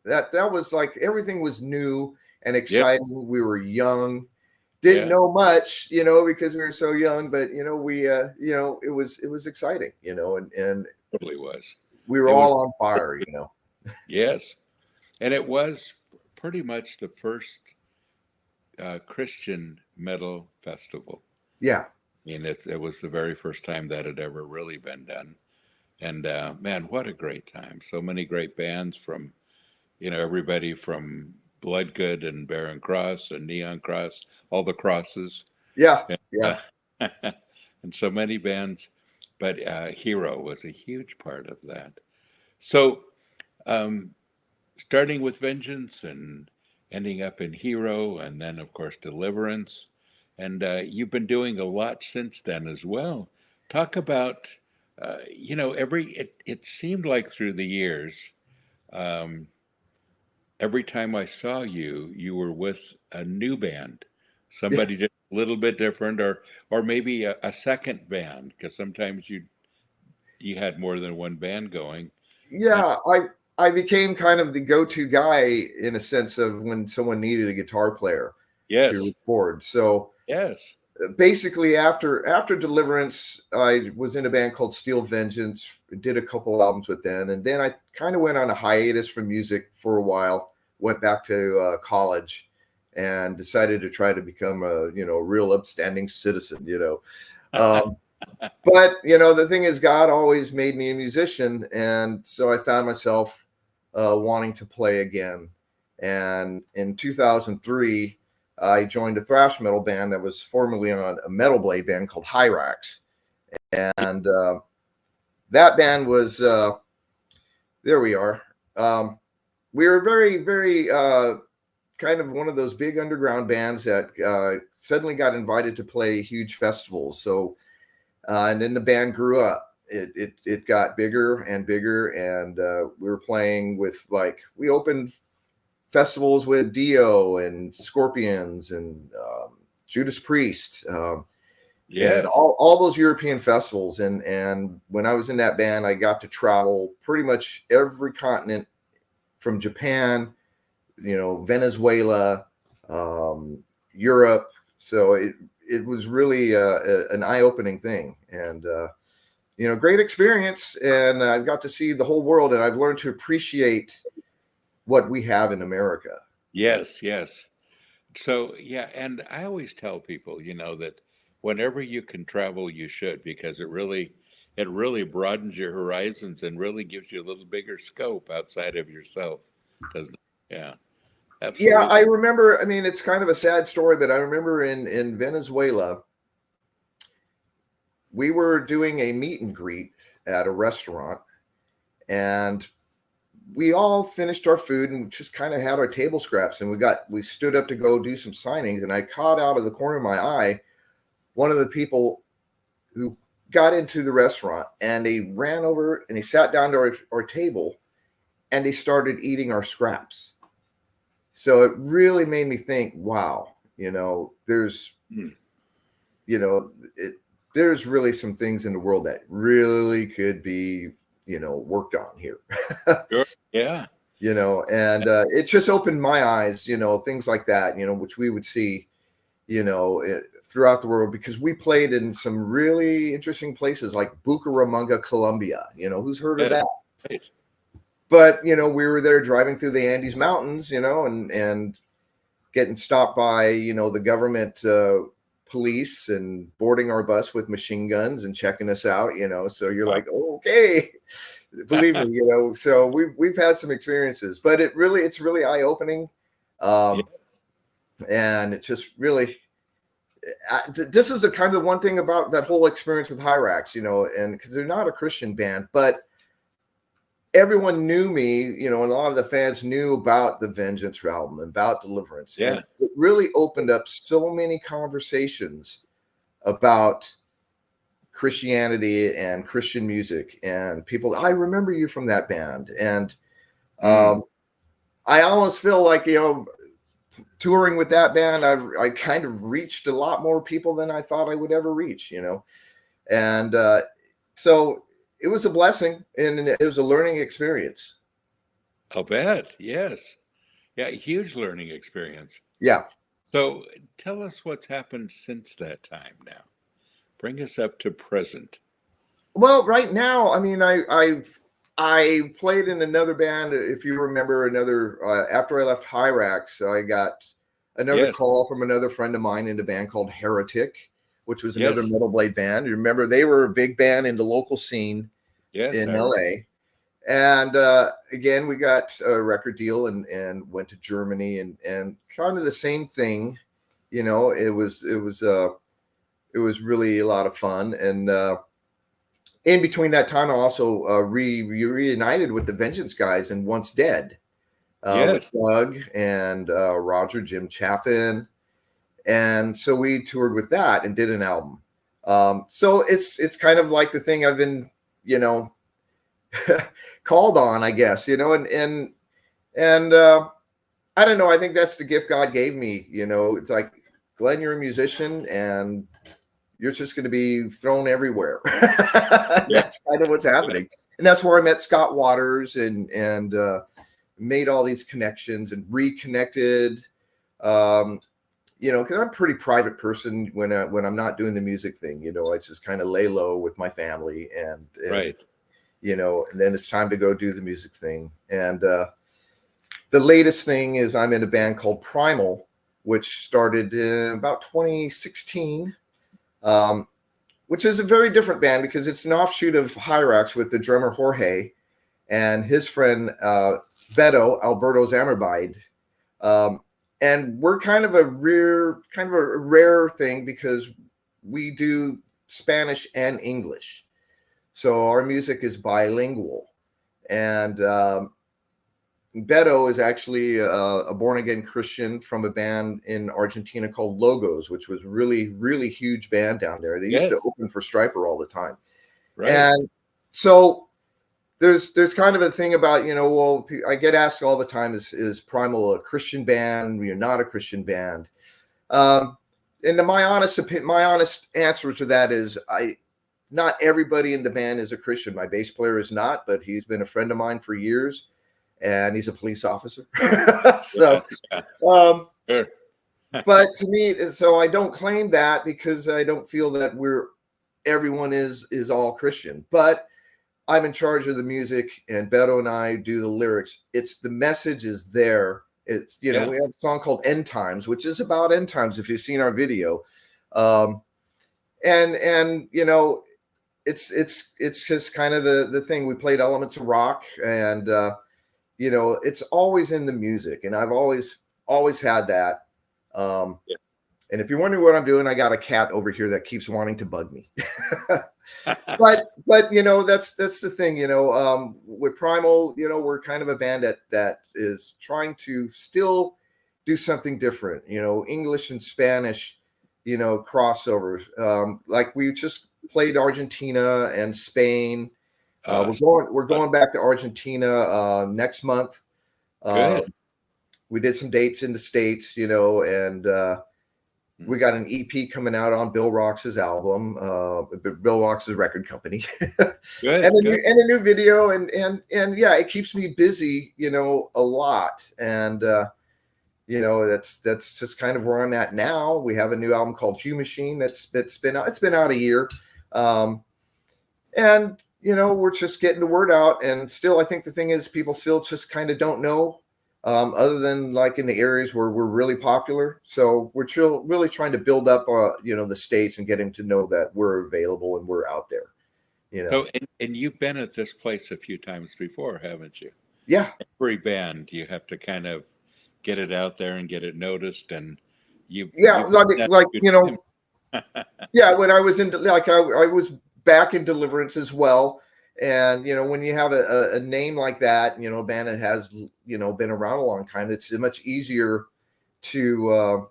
That was like everything was new and Yep. exciting. We were young, didn't Yeah, know much, because we were so young, but it was exciting, and totally was. we were It was all on fire. yes, and it was pretty much the first Christian metal festival. Yeah. I mean, it was the very first time that had ever really been done. And man, what a great time! So many great bands from, everybody from Bloodgood and Barren Cross and Neon Cross, all the crosses, Yeah. and, Yeah. and so many bands. But Hero was a huge part of that. So, um, starting with Vengeance and ending up in Hero, and then, of course, Deliverance. And you've been doing a lot since then as well. Talk about, it seemed like through the years, um, every time I saw you, you were with a new band, Yeah. somebody just a little bit different, or maybe a second band, because sometimes you had more than one band going. And Yeah. I became kind of the go-to guy in a sense of when someone needed a guitar player to yes, record. So yes, basically after Deliverance, I was in a band called Steel Vengeance, did a couple albums with them, and then I kind of went on a hiatus from music for a while, went back to college, and decided to try to become a real upstanding citizen. um, but the thing is, God always made me a musician, and so I found myself wanting to play again. And in 2003, I joined a thrash metal band that was formerly on a metal blade band called Hyrax, and that band was there. We are. We were very, very kind of one of those big underground bands that suddenly got invited to play huge festivals. So and then the band grew up. It got bigger and bigger, and we were playing with, like, we opened festivals with Dio and Scorpions and Judas Priest, and yes. all those European festivals. And when I was in that band, I got to travel pretty much every continent from Japan, Venezuela, Europe. So it was really an eye-opening thing, and great experience. And I've got to see the whole world, and I've learned to appreciate what we have in America. Yes, yes. So, yeah, and I always tell people, that whenever you can travel, you should, because it really broadens your horizons and really gives you a little bigger scope outside of yourself, doesn't it? Yeah, Yeah, I absolutely. remember. I mean, it's kind of a sad story, but I remember in Venezuela, we were doing a meet and greet at a restaurant, and we all finished our food and just kind of had our table scraps, and we stood up to go do some signings, and I caught out of the corner of my eye one of the people who got into the restaurant, and they ran over and they sat down to our table, and they started eating our scraps. So it really made me think, wow, there's Hmm. you know it, there's really some things in the world that really could be worked on here. Sure. Yeah. And it just opened my eyes, things like that, which we would see, throughout the world, because we played in some really interesting places like Bucaramanga, Colombia. Who's heard of Yes. that? Right. But we were there driving through the Andes Mountains, and getting stopped by the government police, and boarding our bus with machine guns and checking us out. So you're Wow. like, oh, okay. Believe me, so we've had some experiences, but it's really eye-opening. Yeah. And it just really, this is the kind of one thing about that whole experience with Hyrax, and because they're not a Christian band, but everyone knew me, and a lot of the fans knew about the Vengeance album, about Deliverance, Yeah. and it really opened up so many conversations about Christianity and Christian music, and people, I remember you from that band. And Mm. I almost feel like, touring with that band, I kind of reached a lot more people than I thought I would ever reach, and so it was a blessing and it was a learning experience. I'll bet. Yes. Yeah, huge learning experience. Yeah. So tell us what's happened since that time now. Bring us up to present. Well, right now, I mean, I played in another band. If you remember, after I left Hyrax, I got another Yes. call from another friend of mine in a band called Heretic, which was another Yes. metal blade band. You remember they were a big band in the local scene Yes. in I remember. LA. And again, we got a record deal and went to Germany and kind of the same thing. It was really a lot of fun. And in between that time, I also reunited with the Vengeance guys and Once Dead, with Yes. Doug and Roger, Jim Chaffin. And so we toured with that and did an album. So it's kind of like the thing I've been, called on, I guess, and I don't know. I think that's the gift God gave me. It's like, Glenn, you're a musician and you're just going to be thrown everywhere. That's kind of what's happening. And that's where I met Scott Waters and made all these connections and reconnected. Because I'm a pretty private person when I'm not doing the music thing. I just kind of lay low with my family and Right. and then it's time to go do the music thing. And the latest thing is I'm in a band called Primal, which started in about 2016, which is a very different band because it's an offshoot of Hyrax with the drummer Jorge and his friend Beto Alberto Zamerbide. And we're kind of a rare thing because we do Spanish and English. So our music is bilingual. And Beto is actually a born-again Christian from a band in Argentina called Logos, which was really, really huge band down there. They used to open for Stryper all the time. Right. And so there's kind of a thing about, well, I get asked all the time, is Primal a Christian band? You're not a Christian band. And my honest answer to that is not everybody in the band is a Christian. My bass player is not, but he's been a friend of mine for years, and he's a police officer. So, Sure. but to me, so I don't claim that because I don't feel that everyone is all Christian. But I'm in charge of the music, and Beto and I do the lyrics. It's the message is there. It's we have a song called End Times, which is about end times. If you've seen our video, and it's just kind of the thing. We played elements of rock, and it's always in the music, and I've always had that. And if you're wondering what I'm doing, I got a cat over here that keeps wanting to bug me. but that's the thing. With Primal, we're kind of a band that is trying to still do something different. English and Spanish, crossovers. Like we just played Argentina and Spain. We're going back to Argentina next month. Good. We did some dates in the States, and we got an EP coming out on Bill Rox's album, Bill Rox's record company. Good. And a new video, and yeah, it keeps me busy, a lot. And that's just kind of where I'm at now. We have a new album called Hugh Machine that's been out. It's been out a year. And we're just getting the word out. And still, I think the thing is people still just kind of don't know, other than like in the areas where we're really popular. So we're really trying to build up, the States and get him to know that we're available and we're out there. So, and you've been at this place a few times before, haven't you? Yeah. Every band, you have to kind of get it out there and get it noticed. And yeah, when I was I was back in Deliverance as well. And, when you have a name like that, a band that has, been around a long time, it's much easier to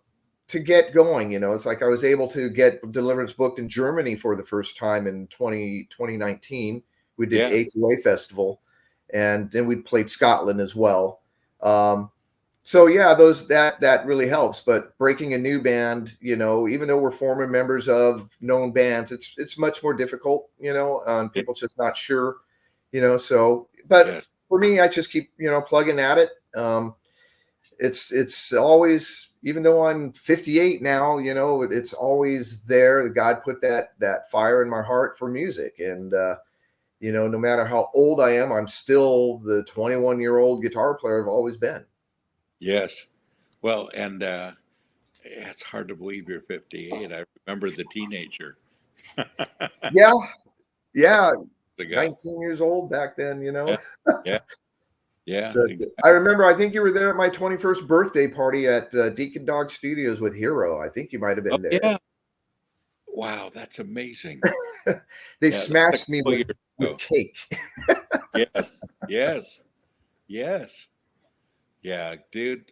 get going. It's like I was able to get Deliverance booked in Germany for the first time in 2019. We did A2A Festival, and then we played Scotland as well. So yeah, those that really helps. But breaking a new band, even though we're former members of known bands, it's much more difficult, and Yeah, people just not sure, So, but yeah, for me, I just keep plugging at it. It's always, even though I'm 58 now, it's always there. God put that fire in my heart for music, and no matter how old I am, I'm still the 21-year-old guitar player I've always been. yes. Well, and it's hard to believe you're 58. I remember the teenager Yeah, yeah, ago. 19 years old back then. Yeah, yeah, yeah. So I remember, I think you were there at my 21st birthday party at Deacon Dog Studios with Hero. I think you might have Oh, been there. yeah. Wow, that's amazing. They Yeah, that's a smashed me couple with years with ago. cake. Yes, yes, yes. Yeah, dude,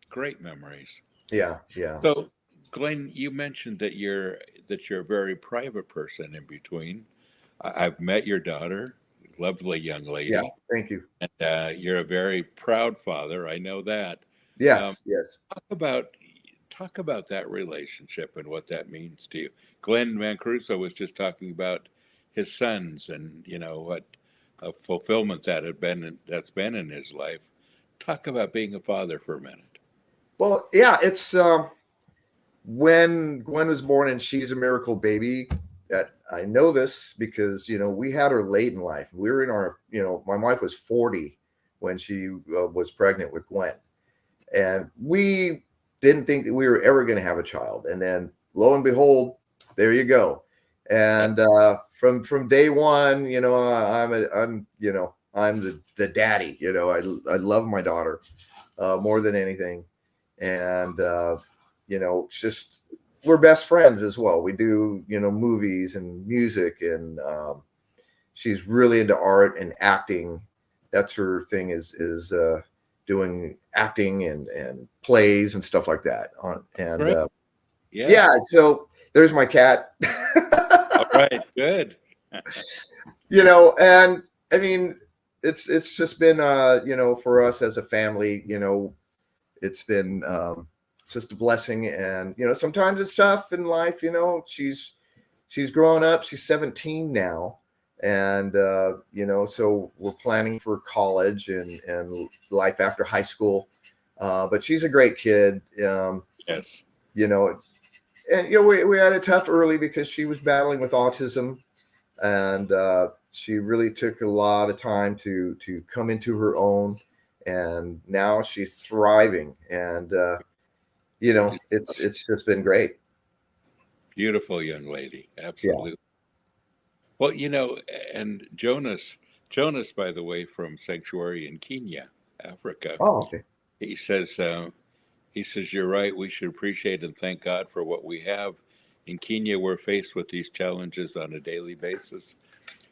great memories. Yeah, yeah. So, Glenn, you mentioned that you're a very private person in between. I've met your daughter, lovely young Yeah, lady, thank you. and you're a very proud father. I know that. Um, Yes, yes. talk about talk about that relationship and what that means to you. Glenn Mancaruso was just talking about his sons and what a fulfillment that's been in his life. Talk about being a father for a minute. Well, yeah, it's when Gwen was born, and she's a miracle baby. That I know this because we had her late in life. We were in our, my wife was 40 when she was pregnant with Gwen, and we didn't think that we were ever going to have a child. And then lo and behold, there you go. Yeah, And from day one, I'm the daddy. I love my daughter more than anything, and it's just, we're best friends as well. We do movies and music, and she's really into art and acting. That's her thing, is doing acting and plays and stuff like that. And great. yeah, Yes. so there's my cat. All right. Good. And I mean, it's just been for us as a family, it's been just a blessing. And sometimes it's tough in life. She's growing up. She's 17 now, and so we're planning for college and life after high school. But she's a great kid. Yes. You know, and we had it tough early because she was battling with autism, and she really took a lot of time to come into her own. And now she's thriving, and it's just been great. Beautiful young lady. Yeah. Absolutely. Well, and Jonas, by the way, from Sanctuary in Kenya, Africa, Oh, okay. he says, you're right. We should appreciate and thank God for what we have. In Kenya, we're faced with these challenges on a daily basis.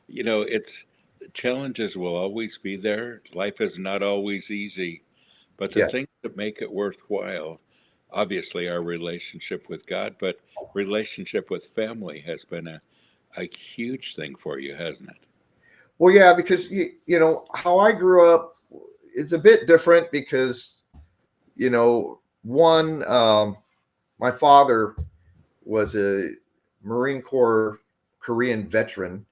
It's challenges will always be there. Life is not always easy, but the Yes. things that make it worthwhile, obviously, our relationship with God, but relationship with family has been a huge thing for you, hasn't it? Well, yeah, because how I grew up, it's a bit different because one, my father was a Marine Corps Korean veteran,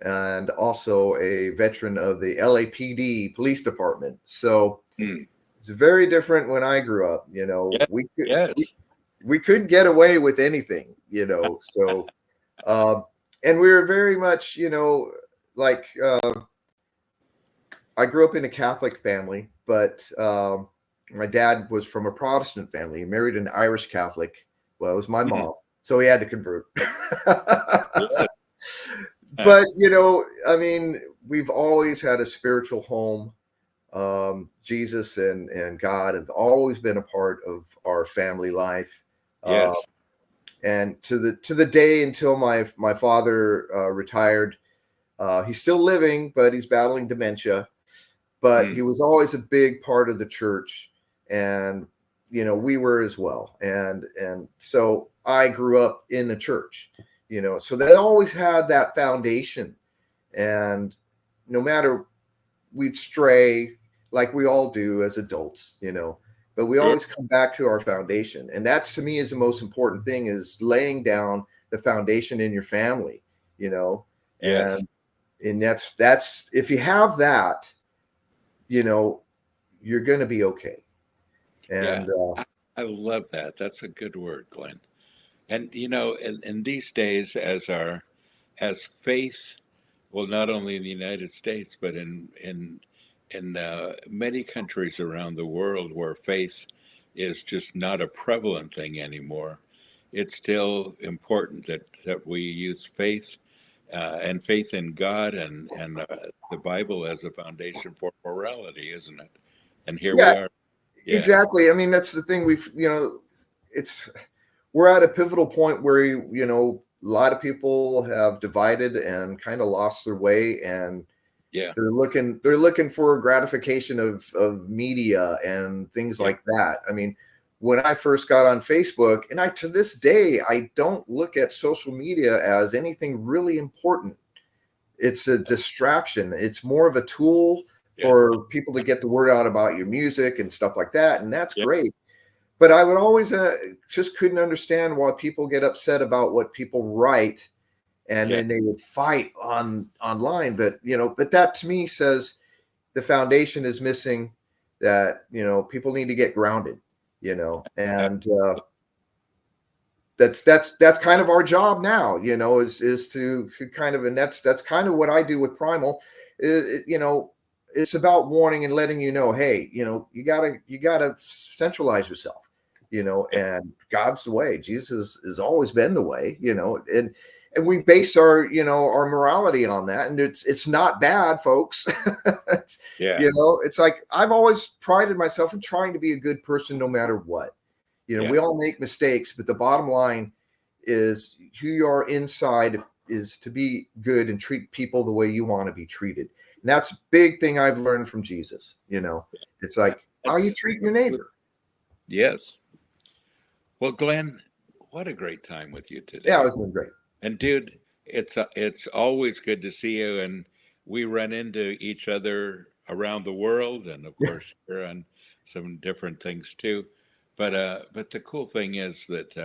and also a veteran of the LAPD police department. So Mm. it's very different when I grew up. Yes, We couldn't get away with anything. So and we were very much, like I grew up in a Catholic family, but my dad was from a Protestant family. He married an Irish Catholic. Well, it was my yes. mom, so he had to convert. Yes. But I mean, we've always had a spiritual home. Jesus and God have always been a part of our family life. Uh, Yes. and to the day until my father retired, he's still living, but he's battling dementia. But Mm. he was always a big part of the church, and we were as well. And so I grew up in the church, so they always had that foundation. And no matter, we'd stray like we all do as adults, but we Sure. always come back to our foundation. And that to me is the most important thing, is laying down the foundation in your family, you know, Yes. and that's if you have that, you know, you're going to be okay. Yeah. And I love that. That's a good word, Glenn. And you know, in these days, as faith, well, not only in the United States, but in many countries around the world where faith is just not a prevalent thing anymore, it's still important that we use faith and faith in God and the Bible as a foundation for morality, isn't it? And here we yeah, are. Yes. exactly. I mean, that's the thing. It's we're at a pivotal point where a lot of people have divided and kind of lost their way, and Yeah. they're looking for gratification of media and things Yeah. like that. I mean, when I first got on Facebook, and I to this day I don't look at social media as anything really important. It's a distraction. It's more of a tool Yeah. for people to get the word out about your music and stuff like that, and that's Yeah. great. But I would always just couldn't understand why people get upset about what people write, and Yeah. then they would fight online. But but that to me says the foundation is missing. That people need to get grounded. And that's kind of our job now. Is to kind of, and that's kind of what I do with Primal. It's about warning and letting hey, you gotta centralize yourself. And God's the way. Jesus has always been the way. And we base our morality on that, and it's not bad, folks. it's, Yeah. it's like I've always prided myself in trying to be a good person no matter what. Yeah. We all make mistakes, but the bottom line is who you are inside is to be good and treat people the way you want to be treated. And that's a big thing I've learned from Jesus. It's like how you That's treat your neighbor. yes. Well, Glenn, what a great time with you Yeah, it today. was doing great. And dude, it's always good to see you. And we run into each other around the world, and of course, here on some different things too. But the cool thing is that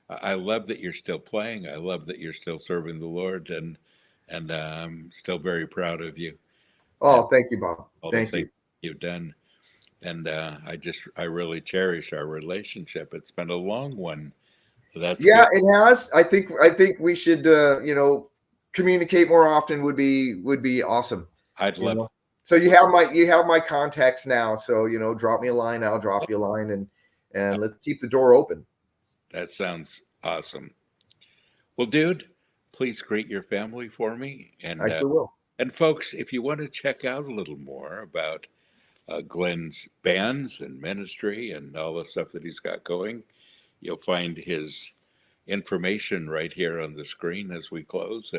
I love that you're still playing. I love that you're still serving the Lord, and I'm still very proud of you and Oh, thank you, Bob. all the Thank things you. you've done. And I really cherish our relationship. It's been a long one. That's Yeah, good. it has. I think we should communicate more often would be awesome. I'd You love. know. So you have my contacts now. So drop me a line. I'll drop you a line, and let's keep the door open. That sounds awesome. Well, dude, please greet your family for me. I sure will. And folks, if you want to check out a little more about Glenn's bands and ministry and all the stuff that he's got going, you'll find his information right here on the screen as we close.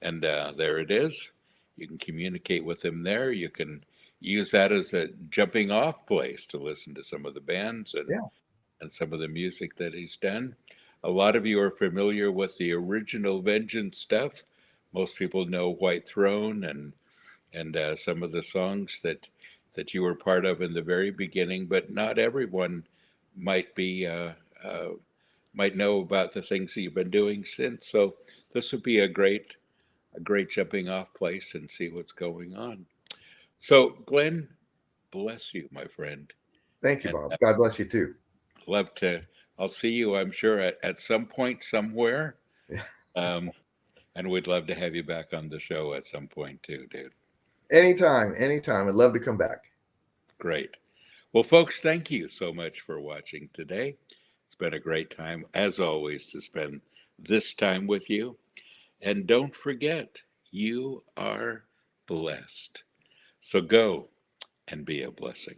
And there it is. You can communicate with him there. You can use that as a jumping off place to listen to some of the bands Yeah. and some of the music that he's done. A lot of you are familiar with the original Vengeance stuff. Most people know White Throne and some of the songs that you were part of in the very beginning, but not everyone might be might know about the things that you've been doing since. So this would be a great jumping off place and see what's going on. So Glenn, bless you, my friend, Thank you, and Bob. God bless you too. love to. I'll see you, I'm sure, at some point somewhere. Yeah. Um, and we'd love to have you back on the show at some point too, dude. Anytime, anytime. I'd love to come back. Great. Well, folks, thank you so much for watching today. It's been a great time, as always, to spend this time with you. And don't forget, you are blessed. So go and be a blessing.